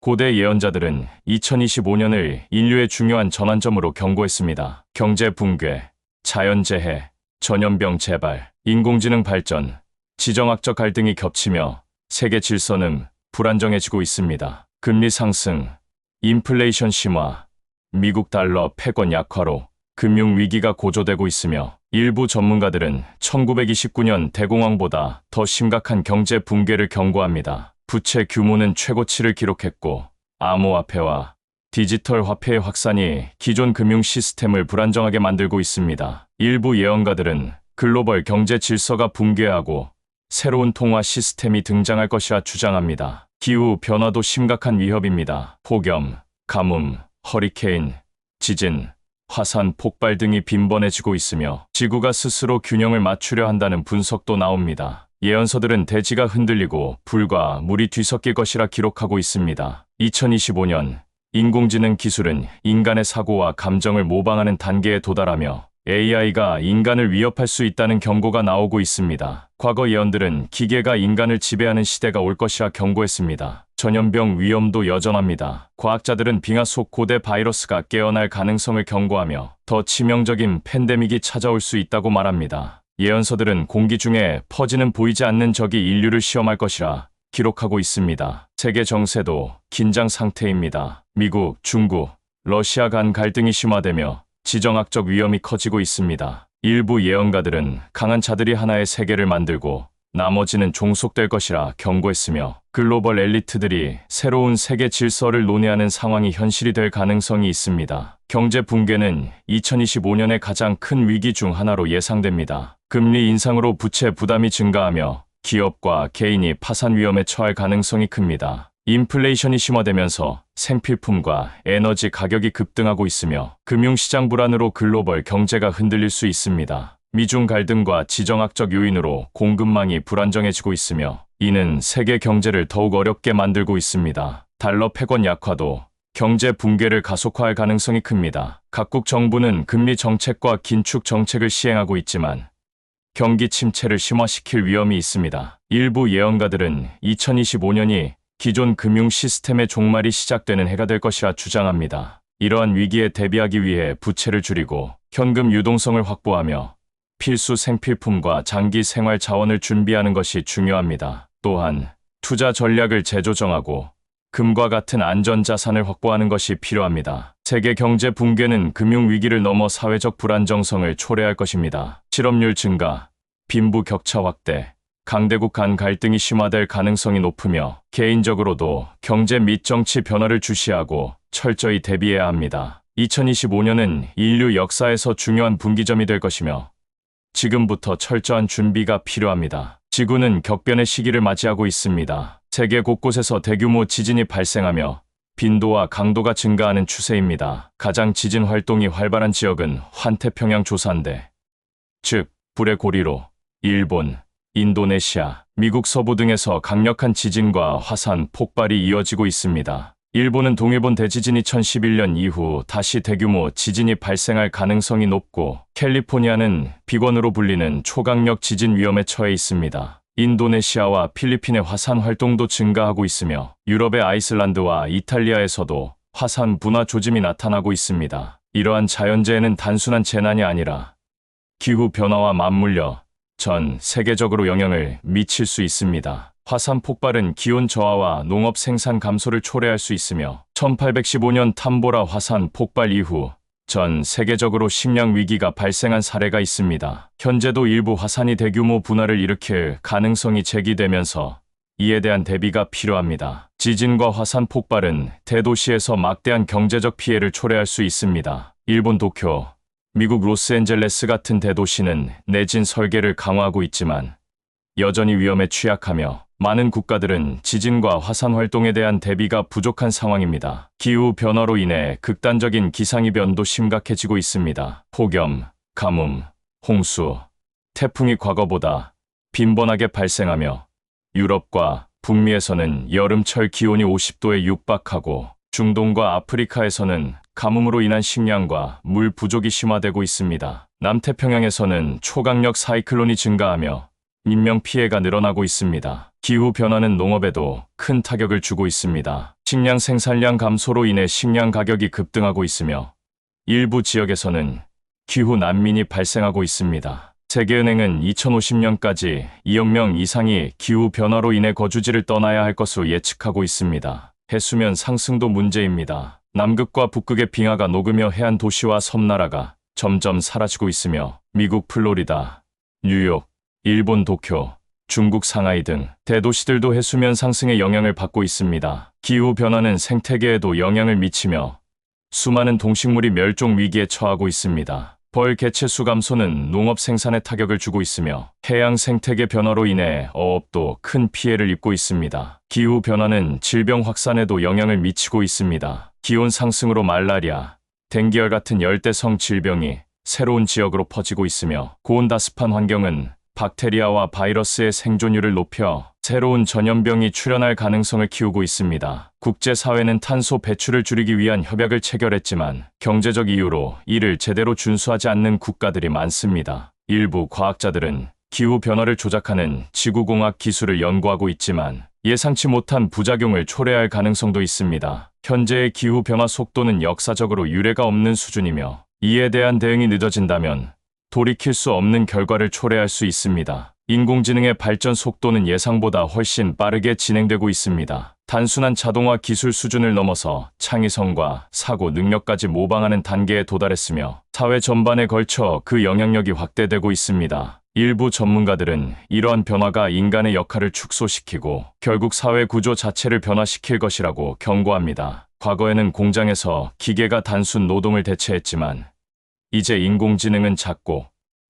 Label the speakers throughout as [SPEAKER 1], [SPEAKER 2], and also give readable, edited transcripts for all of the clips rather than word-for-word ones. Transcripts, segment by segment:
[SPEAKER 1] 고대 예언자들은 2025년을 인류의 중요한 전환점으로 경고했습니다. 경제 붕괴, 자연재해, 전염병 재발, 인공지능 발전, 지정학적 갈등이 겹치며 세계 질서는 불안정해지고 있습니다. 금리 상승, 인플레이션 심화, 미국 달러 패권 약화로 금융위기가 고조되고 있으며 일부 전문가들은 1929년 대공황보다 더 심각한 경제 붕괴를 경고합니다. 부채 규모는 최고치를 기록했고 암호화폐와 디지털 화폐의 확산이 기존 금융 시스템을 불안정하게 만들고 있습니다. 일부 예언가들은 글로벌 경제 질서가 붕괴하고 새로운 통화 시스템이 등장할 것이라 주장합니다. 기후 변화도 심각한 위협입니다. 폭염, 가뭄, 허리케인, 지진, 화산 폭발 등이 빈번해지고 있으며 지구가 스스로 균형을 맞추려 한다는 분석도 나옵니다. 예언서들은 대지가 흔들리고 불과 물이 뒤섞일 것이라 기록하고 있습니다. 2025년 인공지능 기술은 인간의 사고와 감정을 모방하는 단계에 도달하며 AI가 인간을 위협할 수 있다는 경고가 나오고 있습니다. 과거 예언들은 기계가 인간을 지배하는 시대가 올 것이라 경고했습니다. 전염병 위험도 여전합니다. 과학자들은 빙하 속 고대 바이러스가 깨어날 가능성을 경고하며 더 치명적인 팬데믹이 찾아올 수 있다고 말합니다. 예언서들은 공기 중에 퍼지는 보이지 않는 적이 인류를 시험할 것이라 기록하고 있습니다. 세계 정세도 긴장 상태입니다. 미국, 중국, 러시아 간 갈등이 심화되며 지정학적 위험이 커지고 있습니다. 일부 예언가들은 강한 자들이 하나의 세계를 만들고 나머지는 종속될 것이라 경고했으며 글로벌 엘리트들이 새로운 세계 질서를 논의하는 상황이 현실이 될 가능성이 있습니다. 경제 붕괴는 2025년의 가장 큰 위기 중 하나로 예상됩니다. 금리 인상으로 부채 부담이 증가하며 기업과 개인이 파산 위험에 처할 가능성이 큽니다. 인플레이션이 심화되면서 생필품과 에너지 가격이 급등하고 있으며 금융시장 불안으로 글로벌 경제가 흔들릴 수 있습니다. 미중 갈등과 지정학적 요인으로 공급망이 불안정해지고 있으며 이는 세계 경제를 더욱 어렵게 만들고 있습니다. 달러 패권 약화도 경제 붕괴를 가속화할 가능성이 큽니다. 각국 정부는 금리 정책과 긴축 정책을 시행하고 있지만 경기 침체를 심화시킬 위험이 있습니다. 일부 예언가들은 2025년이 기존 금융 시스템의 종말이 시작되는 해가 될 것이라 주장합니다. 이러한 위기에 대비하기 위해 부채를 줄이고 현금 유동성을 확보하며 필수 생필품과 장기 생활 자원을 준비하는 것이 중요합니다. 또한 투자 전략을 재조정하고 금과 같은 안전자산을 확보하는 것이 필요합니다. 세계 경제 붕괴는 금융 위기를 넘어 사회적 불안정성을 초래할 것입니다. 실업률 증가, 빈부 격차 확대, 강대국 간 갈등이 심화될 가능성이 높으며 개인적으로도 경제 및 정치 변화를 주시하고 철저히 대비해야 합니다. 2025년은 인류 역사에서 중요한 분기점이 될 것이며 지금부터 철저한 준비가 필요합니다. 지구는 격변의 시기를 맞이하고 있습니다. 세계 곳곳에서 대규모 지진이 발생하며 빈도와 강도가 증가하는 추세입니다. 가장 지진 활동이 활발한 지역은 환태평양 조산대, 즉 불의 고리로 일본, 인도네시아, 미국 서부 등에서 강력한 지진과 화산 폭발이 이어지고 있습니다. 일본은 동일본 대지진 2011년 이후 다시 대규모 지진이 발생할 가능성이 높고 캘리포니아는 비건으로 불리는 초강력 지진 위험에 처해 있습니다. 인도네시아와 필리핀의 화산 활동도 증가하고 있으며 유럽의 아이슬란드와 이탈리아에서도 화산 분화 조짐이 나타나고 있습니다. 이러한 자연재해는 단순한 재난이 아니라 기후 변화와 맞물려 전 세계적으로 영향을 미칠 수 있습니다. 화산 폭발은 기온 저하와 농업 생산 감소를 초래할 수 있으며 1815년 탐보라 화산 폭발 이후 전 세계적으로 식량 위기가 발생한 사례가 있습니다. 현재도 일부 화산이 대규모 분화를 일으킬 가능성이 제기되면서 이에 대한 대비가 필요합니다. 지진과 화산 폭발은 대도시에서 막대한 경제적 피해를 초래할 수 있습니다. 일본 도쿄, 미국 로스앤젤레스 같은 대도시는 내진 설계를 강화하고 있지만 여전히 위험에 취약하며 많은 국가들은 지진과 화산 활동에 대한 대비가 부족한 상황입니다. 기후 변화로 인해 극단적인 기상이변도 심각해지고 있습니다. 폭염, 가뭄, 홍수, 태풍이 과거보다 빈번하게 발생하며 유럽과 북미에서는 여름철 기온이 50도에 육박하고 중동과 아프리카에서는 가뭄으로 인한 식량과 물 부족이 심화되고 있습니다. 남태평양에서는 초강력 사이클론이 증가하며 인명피해가 늘어나고 있습니다. 기후변화는 농업에도 큰 타격을 주고 있습니다. 식량 생산량 감소로 인해 식량 가격이 급등하고 있으며 일부 지역에서는 기후 난민이 발생하고 있습니다. 세계은행은 2050년까지 2억 명 이상이 기후변화로 인해 거주지를 떠나야 할 것으로 예측하고 있습니다. 해수면 상승도 문제입니다. 남극과 북극의 빙하가 녹으며 해안 도시와 섬나라가 점점 사라지고 있으며 미국 플로리다, 뉴욕, 일본 도쿄, 중국 상하이 등 대도시들도 해수면 상승의 영향을 받고 있습니다. 기후변화는 생태계에도 영향을 미치며 수많은 동식물이 멸종 위기에 처하고 있습니다. 벌 개체수 감소는 농업 생산에 타격을 주고 있으며 해양 생태계 변화로 인해 어업도 큰 피해를 입고 있습니다. 기후변화는 질병 확산에도 영향을 미치고 있습니다. 기온 상승으로 말라리아, 댕기열 같은 열대성 질병이 새로운 지역으로 퍼지고 있으며 고온다습한 환경은 박테리아와 바이러스의 생존율을 높여 새로운 전염병이 출현할 가능성을 키우고 있습니다. 국제사회는 탄소 배출을 줄이기 위한 협약을 체결했지만 경제적 이유로 이를 제대로 준수하지 않는 국가들이 많습니다. 일부 과학자들은 기후변화를 조작하는 지구공학 기술을 연구하고 있지만 예상치 못한 부작용을 초래할 가능성도 있습니다. 현재의 기후변화 속도는 역사적으로 유례가 없는 수준이며 이에 대한 대응이 늦어진다면 돌이킬 수 없는 결과를 초래할 수 있습니다. 인공지능의 발전 속도는 예상보다 훨씬 빠르게 진행되고 있습니다. 단순한 자동화 기술 수준을 넘어서 창의성과 사고 능력까지 모방하는 단계에 도달했으며 사회 전반에 걸쳐 그 영향력이 확대되고 있습니다. 일부 전문가들은 이러한 변화가 인간의 역할을 축소시키고 결국 사회 구조 자체를 변화시킬 것이라고 경고합니다. 과거에는 공장에서 기계가 단순 노동을 대체했지만 이제 인공지능은 작고,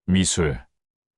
[SPEAKER 1] 미술,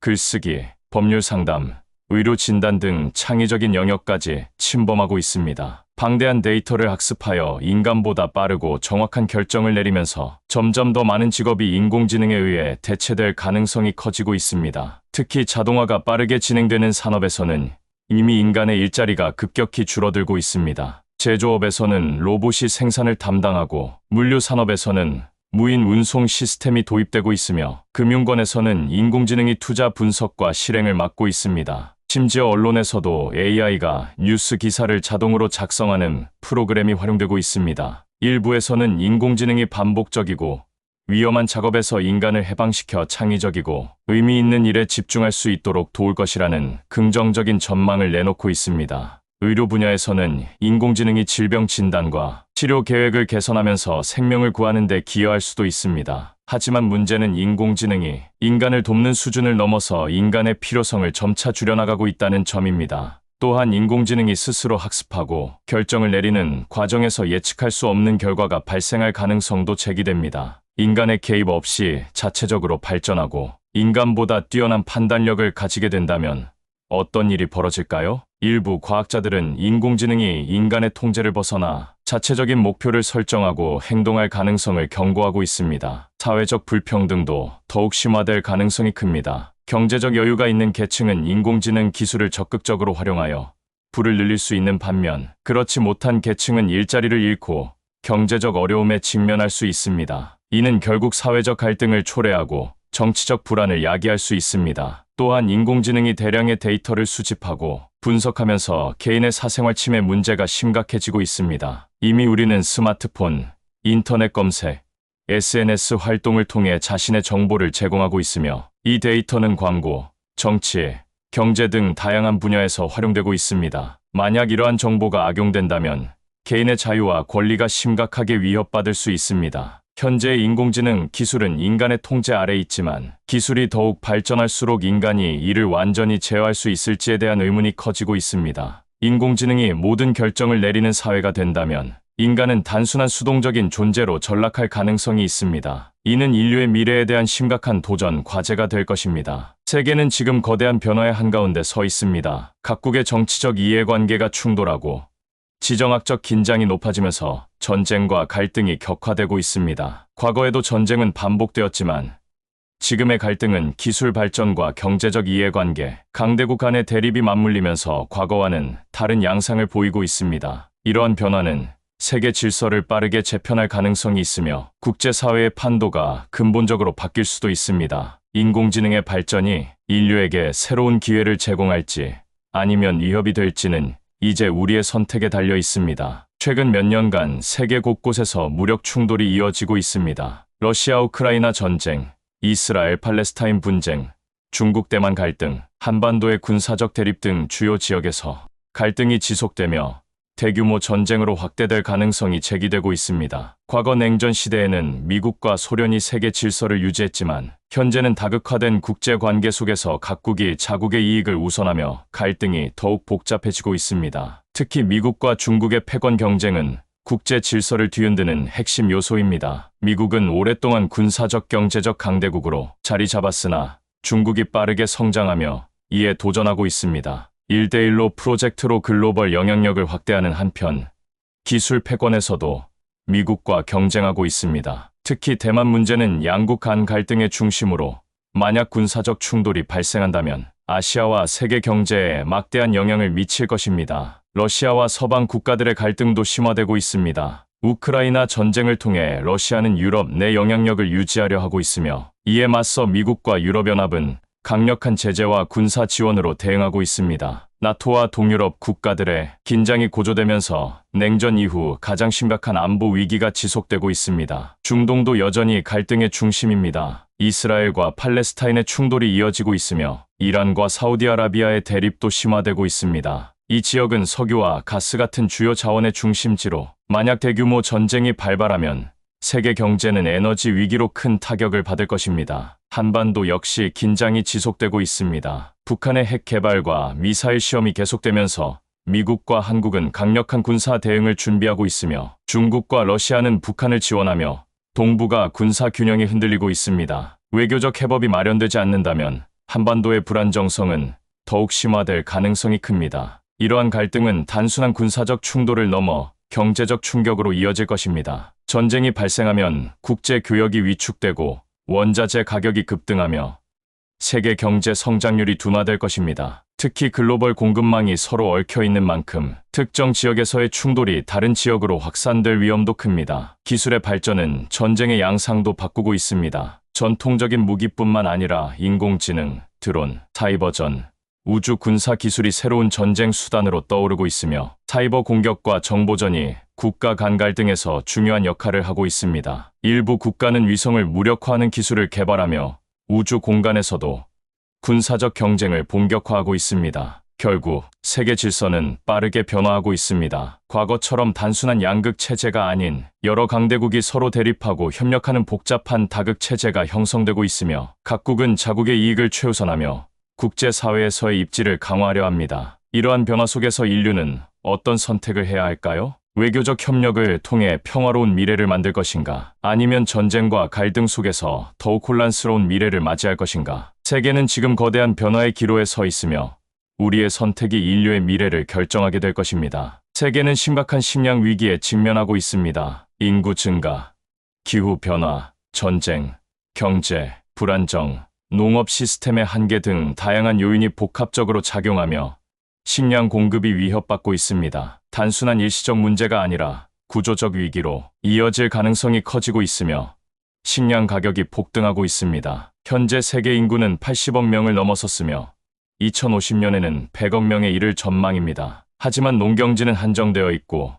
[SPEAKER 1] 글쓰기, 법률 상담, 의료 진단 등 창의적인 영역까지 침범하고 있습니다. 방대한 데이터를 학습하여 인간보다 빠르고 정확한 결정을 내리면서 점점 더 많은 직업이 인공지능에 의해 대체될 가능성이 커지고 있습니다. 특히 자동화가 빠르게 진행되는 산업에서는 이미 인간의 일자리가 급격히 줄어들고 있습니다. 제조업에서는 로봇이 생산을 담당하고 물류 산업에서는 무인 운송 시스템이 도입되고 있으며 금융권에서는 인공지능이 투자 분석과 실행을 맡고 있습니다. 심지어 언론에서도 AI가 뉴스 기사를 자동으로 작성하는 프로그램이 활용되고 있습니다. 일부에서는 인공지능이 반복적이고 위험한 작업에서 인간을 해방시켜 창의적이고 의미 있는 일에 집중할 수 있도록 도울 것이라는 긍정적인 전망을 내놓고 있습니다. 의료 분야에서는 인공지능이 질병 진단과 치료 계획을 개선하면서 생명을 구하는 데 기여할 수도 있습니다. 하지만 문제는 인공지능이 인간을 돕는 수준을 넘어서 인간의 필요성을 점차 줄여나가고 있다는 점입니다. 또한 인공지능이 스스로 학습하고 결정을 내리는 과정에서 예측할 수 없는 결과가 발생할 가능성도 제기됩니다. 인간의 개입 없이 자체적으로 발전하고 인간보다 뛰어난 판단력을 가지게 된다면 어떤 일이 벌어질까요? 일부 과학자들은 인공지능이 인간의 통제를 벗어나 자체적인 목표를 설정하고 행동할 가능성을 경고하고 있습니다. 사회적 불평등도 더욱 심화될 가능성이 큽니다. 경제적 여유가 있는 계층은 인공지능 기술을 적극적으로 활용하여 부를 늘릴 수 있는 반면 그렇지 못한 계층은 일자리를 잃고 경제적 어려움에 직면할 수 있습니다. 이는 결국 사회적 갈등을 초래하고 정치적 불안을 야기할 수 있습니다. 또한 인공지능이 대량의 데이터를 수집하고 분석하면서 개인의 사생활 침해 문제가 심각해지고 있습니다. 이미 우리는 스마트폰, 인터넷 검색, SNS 활동을 통해 자신의 정보를 제공하고 있으며 이 데이터는 광고, 정치, 경제 등 다양한 분야에서 활용되고 있습니다. 만약 이러한 정보가 악용된다면 개인의 자유와 권리가 심각하게 위협받을 수 있습니다. 현재의 인공지능 기술은 인간의 통제 아래 있지만 기술이 더욱 발전할수록 인간이 이를 완전히 제어할 수 있을지에 대한 의문이 커지고 있습니다. 인공지능이 모든 결정을 내리는 사회가 된다면 인간은 단순한 수동적인 존재로 전락할 가능성이 있습니다. 이는 인류의 미래에 대한 심각한 도전, 과제가 될 것입니다. 세계는 지금 거대한 변화의 한가운데 서 있습니다. 각국의 정치적 이해관계가 충돌하고 지정학적 긴장이 높아지면서 전쟁과 갈등이 격화되고 있습니다. 과거에도 전쟁은 반복되었지만 지금의 갈등은 기술 발전과 경제적 이해관계, 강대국 간의 대립이 맞물리면서 과거와는 다른 양상을 보이고 있습니다. 이러한 변화는 세계 질서를 빠르게 재편할 가능성이 있으며 국제사회의 판도가 근본적으로 바뀔 수도 있습니다. 인공지능의 발전이 인류에게 새로운 기회를 제공할지 아니면 위협이 될지는 이제 우리의 선택에 달려 있습니다. 최근 몇 년간 세계 곳곳에서 무력 충돌이 이어지고 있습니다. 러시아 우크라이나 전쟁, 이스라엘 팔레스타인 분쟁, 중국 대만 갈등, 한반도의 군사적 대립 등 주요 지역에서 갈등이 지속되며 대규모 전쟁으로 확대될 가능성이 제기되고 있습니다. 과거 냉전 시대에는 미국과 소련이 세계 질서를 유지했지만 현재는 다극화된 국제 관계 속에서 각국이 자국의 이익을 우선하며 갈등이 더욱 복잡해지고 있습니다. 특히 미국과 중국의 패권 경쟁은 국제 질서를 뒤흔드는 핵심 요소입니다. 미국은 오랫동안 군사적 경제적 강대국으로 자리 잡았으나 중국이 빠르게 성장하며 이에 도전하고 있습니다. 1대1로 프로젝트로 글로벌 영향력을 확대하는 한편 기술 패권에서도 미국과 경쟁하고 있습니다. 특히 대만 문제는 양국 간 갈등의 중심으로 만약 군사적 충돌이 발생한다면 아시아와 세계 경제에 막대한 영향을 미칠 것입니다. 러시아와 서방 국가들의 갈등도 심화되고 있습니다. 우크라이나 전쟁을 통해 러시아는 유럽 내 영향력을 유지하려 하고 있으며 이에 맞서 미국과 유럽연합은 강력한 제재와 군사 지원으로 대응하고 있습니다. 나토와 동유럽 국가들의 긴장이 고조되면서 냉전 이후 가장 심각한 안보 위기가 지속되고 있습니다. 중동도 여전히 갈등의 중심입니다. 이스라엘과 팔레스타인의 충돌이 이어지고 있으며 이란과 사우디아라비아의 대립도 심화되고 있습니다. 이 지역은 석유와 가스 같은 주요 자원의 중심지로 만약 대규모 전쟁이 발발하면 세계 경제는 에너지 위기로 큰 타격을 받을 것입니다. 한반도 역시 긴장이 지속되고 있습니다. 북한의 핵 개발과 미사일 시험이 계속되면서 미국과 한국은 강력한 군사 대응을 준비하고 있으며 중국과 러시아는 북한을 지원하며 동북아 군사 균형이 흔들리고 있습니다. 외교적 해법이 마련되지 않는다면 한반도의 불안정성은 더욱 심화될 가능성이 큽니다. 이러한 갈등은 단순한 군사적 충돌을 넘어 경제적 충격으로 이어질 것입니다. 전쟁이 발생하면 국제 교역이 위축되고 원자재 가격이 급등하며 세계 경제 성장률이 둔화될 것입니다. 특히 글로벌 공급망이 서로 얽혀 있는 만큼 특정 지역에서의 충돌이 다른 지역으로 확산될 위험도 큽니다. 기술의 발전은 전쟁의 양상도 바꾸고 있습니다. 전통적인 무기뿐만 아니라 인공지능, 드론, 사이버전, 우주 군사 기술이 새로운 전쟁 수단으로 떠오르고 있으며 사이버 공격과 정보전이 국가 간 갈등에서 중요한 역할을 하고 있습니다. 일부 국가는 위성을 무력화하는 기술을 개발하며 우주 공간에서도 군사적 경쟁을 본격화하고 있습니다. 결국 세계 질서는 빠르게 변화하고 있습니다. 과거처럼 단순한 양극 체제가 아닌 여러 강대국이 서로 대립하고 협력하는 복잡한 다극 체제가 형성되고 있으며 각국은 자국의 이익을 최우선하며 국제사회에서의 입지를 강화하려 합니다. 이러한 변화 속에서 인류는 어떤 선택을 해야 할까요? 외교적 협력을 통해 평화로운 미래를 만들 것인가? 아니면 전쟁과 갈등 속에서 더욱 혼란스러운 미래를 맞이할 것인가? 세계는 지금 거대한 변화의 기로에 서 있으며 우리의 선택이 인류의 미래를 결정하게 될 것입니다. 세계는 심각한 식량 위기에 직면하고 있습니다. 인구 증가, 기후 변화, 전쟁, 경제, 불안정, 농업 시스템의 한계 등 다양한 요인이 복합적으로 작용하며 식량 공급이 위협받고 있습니다. 단순한 일시적 문제가 아니라 구조적 위기로 이어질 가능성이 커지고 있으며 식량 가격이 폭등하고 있습니다. 현재 세계 인구는 80억 명을 넘어섰으며 2050년에는 100억 명에 이를 전망입니다. 하지만 농경지는 한정되어 있고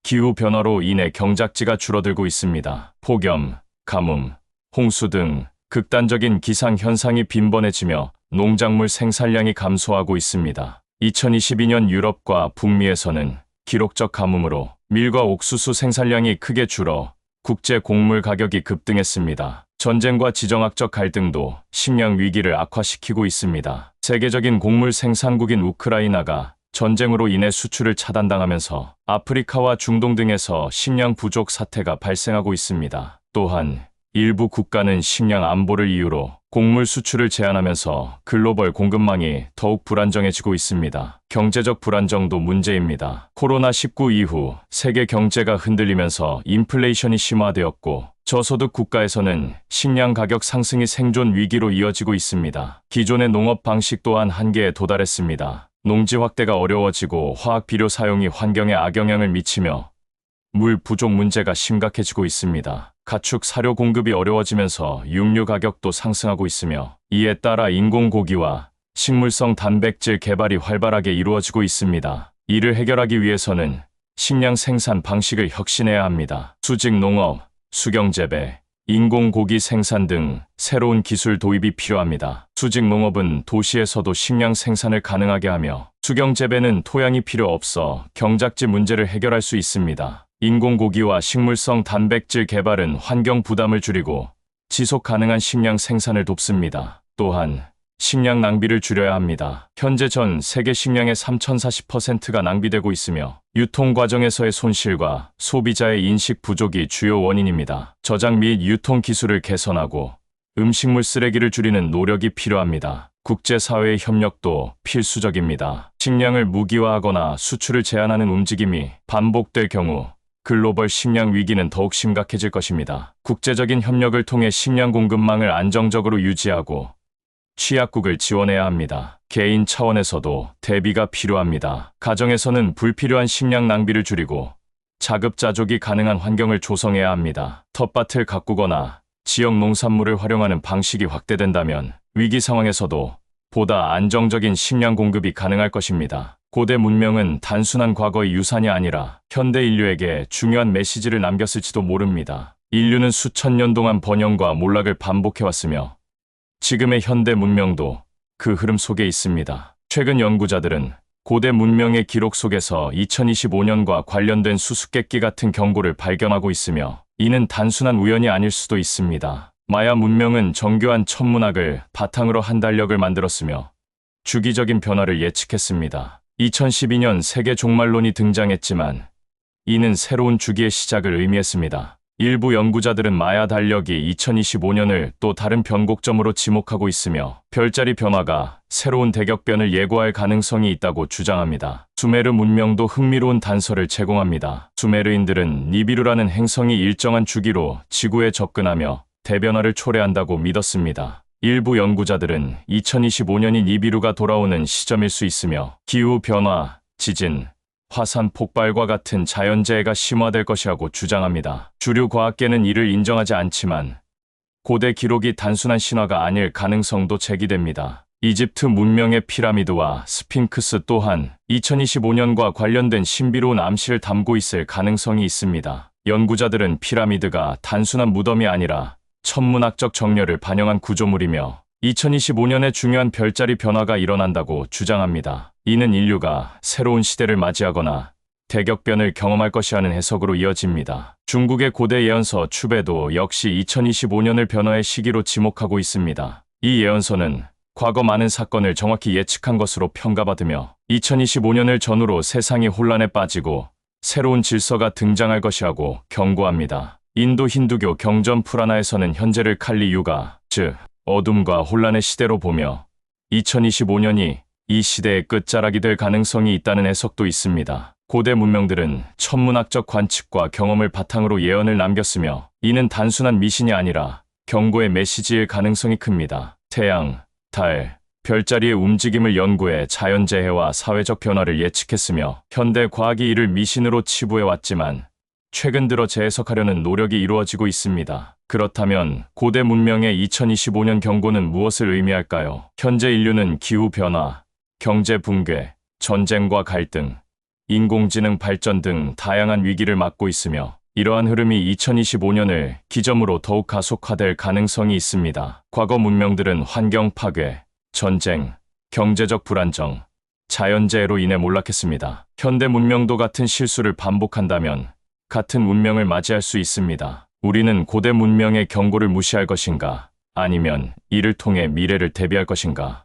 [SPEAKER 1] 기후 변화로 인해 경작지가 줄어들고 있습니다. 폭염, 가뭄, 홍수 등 극단적인 기상 현상이 빈번해지며 농작물 생산량이 감소하고 있습니다. 2022년 유럽과 북미에서는 기록적 가뭄으로 밀과 옥수수 생산량이 크게 줄어 국제 곡물 가격이 급등했습니다. 전쟁과 지정학적 갈등도 식량 위기를 악화시키고 있습니다. 세계적인 곡물 생산국인 우크라이나가 전쟁으로 인해 수출을 차단당하면서 아프리카와 중동 등에서 식량 부족 사태가 발생하고 있습니다. 또한 일부 국가는 식량 안보를 이유로 곡물 수출을 제한하면서 글로벌 공급망이 더욱 불안정해지고 있습니다. 경제적 불안정도 문제입니다. 코로나19 이후 세계 경제가 흔들리면서 인플레이션이 심화되었고 저소득 국가에서는 식량 가격 상승이 생존 위기로 이어지고 있습니다. 기존의 농업 방식 또한 한계에 도달했습니다. 농지 확대가 어려워지고 화학 비료 사용이 환경에 악영향을 미치며 물 부족 문제가 심각해지고 있습니다. 가축 사료 공급이 어려워지면서 육류 가격도 상승하고 있으며 이에 따라 인공고기와 식물성 단백질 개발이 활발하게 이루어지고 있습니다. 이를 해결하기 위해서는 식량 생산 방식을 혁신해야 합니다. 수직 농업, 수경재배, 인공고기 생산 등 새로운 기술 도입이 필요합니다. 수직 농업은 도시에서도 식량 생산을 가능하게 하며 수경재배는 토양이 필요 없어 경작지 문제를 해결할 수 있습니다. 인공고기와 식물성 단백질 개발은 환경 부담을 줄이고 지속 가능한 식량 생산을 돕습니다. 또한 식량 낭비를 줄여야 합니다. 현재 전 세계 식량의 3040%가 낭비되고 있으며 유통 과정에서의 손실과 소비자의 인식 부족이 주요 원인입니다. 저장 및 유통 기술을 개선하고 음식물 쓰레기를 줄이는 노력이 필요합니다. 국제사회의 협력도 필수적입니다. 식량을 무기화하거나 수출을 제한하는 움직임이 반복될 경우 글로벌 식량 위기는 더욱 심각해질 것입니다. 국제적인 협력을 통해 식량 공급망을 안정적으로 유지하고 취약국을 지원해야 합니다. 개인 차원에서도 대비가 필요합니다. 가정에서는 불필요한 식량 낭비를 줄이고 자급자족이 가능한 환경을 조성해야 합니다. 텃밭을 가꾸거나 지역 농산물을 활용하는 방식이 확대된다면 위기 상황에서도 보다 안정적인 식량 공급이 가능할 것입니다. 고대 문명은 단순한 과거의 유산이 아니라 현대 인류에게 중요한 메시지를 남겼을지도 모릅니다. 인류는 수천 년 동안 번영과 몰락을 반복해왔으며 지금의 현대 문명도 그 흐름 속에 있습니다. 최근 연구자들은 고대 문명의 기록 속에서 2025년과 관련된 수수께끼 같은 경고를 발견하고 있으며 이는 단순한 우연이 아닐 수도 있습니다. 마야 문명은 정교한 천문학을 바탕으로 한 달력을 만들었으며 주기적인 변화를 예측했습니다. 2012년 세계 종말론이 등장했지만 이는 새로운 주기의 시작을 의미했습니다. 일부 연구자들은 마야 달력이 2025년을 또 다른 변곡점으로 지목하고 있으며 별자리 변화가 새로운 대격변을 예고할 가능성이 있다고 주장합니다. 수메르 문명도 흥미로운 단서를 제공합니다. 수메르인들은 니비루라는 행성이 일정한 주기로 지구에 접근하며 대변화를 초래한다고 믿었습니다. 일부 연구자들은 2025년이 니비루가 돌아오는 시점일 수 있으며 기후변화, 지진, 화산 폭발과 같은 자연재해가 심화될 것이라고 주장합니다. 주류 과학계는 이를 인정하지 않지만 고대 기록이 단순한 신화가 아닐 가능성도 제기됩니다. 이집트 문명의 피라미드와 스핑크스 또한 2025년과 관련된 신비로운 암시를 담고 있을 가능성이 있습니다. 연구자들은 피라미드가 단순한 무덤이 아니라 천문학적 정렬을 반영한 구조물이며 2025년에 중요한 별자리 변화가 일어난다고 주장합니다. 이는 인류가 새로운 시대를 맞이하거나 대격변을 경험할 것이라는 해석으로 이어집니다. 중국의 고대 예언서 추배도 역시 2025년을 변화의 시기로 지목하고 있습니다. 이 예언서는 과거 많은 사건을 정확히 예측한 것으로 평가받으며 2025년을 전후로 세상이 혼란에 빠지고 새로운 질서가 등장할 것이라고 경고합니다. 인도 힌두교 경전 푸라나에서는 현재를 칼리유가, 즉 어둠과 혼란의 시대로 보며 2025년이 이 시대의 끝자락이 될 가능성이 있다는 해석도 있습니다. 고대 문명들은 천문학적 관측과 경험을 바탕으로 예언을 남겼으며 이는 단순한 미신이 아니라 경고의 메시지일 가능성이 큽니다. 태양, 달, 별자리의 움직임을 연구해 자연재해와 사회적 변화를 예측했으며 현대 과학이 이를 미신으로 치부해왔지만 최근 들어 재해석하려는 노력이 이루어지고 있습니다. 그렇다면 고대 문명의 2025년 경고는 무엇을 의미할까요? 현재 인류는 기후변화, 경제 붕괴, 전쟁과 갈등, 인공지능 발전 등 다양한 위기를 맞고 있으며 이러한 흐름이 2025년을 기점으로 더욱 가속화될 가능성이 있습니다. 과거 문명들은 환경 파괴, 전쟁, 경제적 불안정, 자연재해로 인해 몰락했습니다. 현대 문명도 같은 실수를 반복한다면 같은 운명을 맞이할 수 있습니다. 우리는 고대 문명의 경고를 무시할 것인가? 아니면 이를 통해 미래를 대비할 것인가?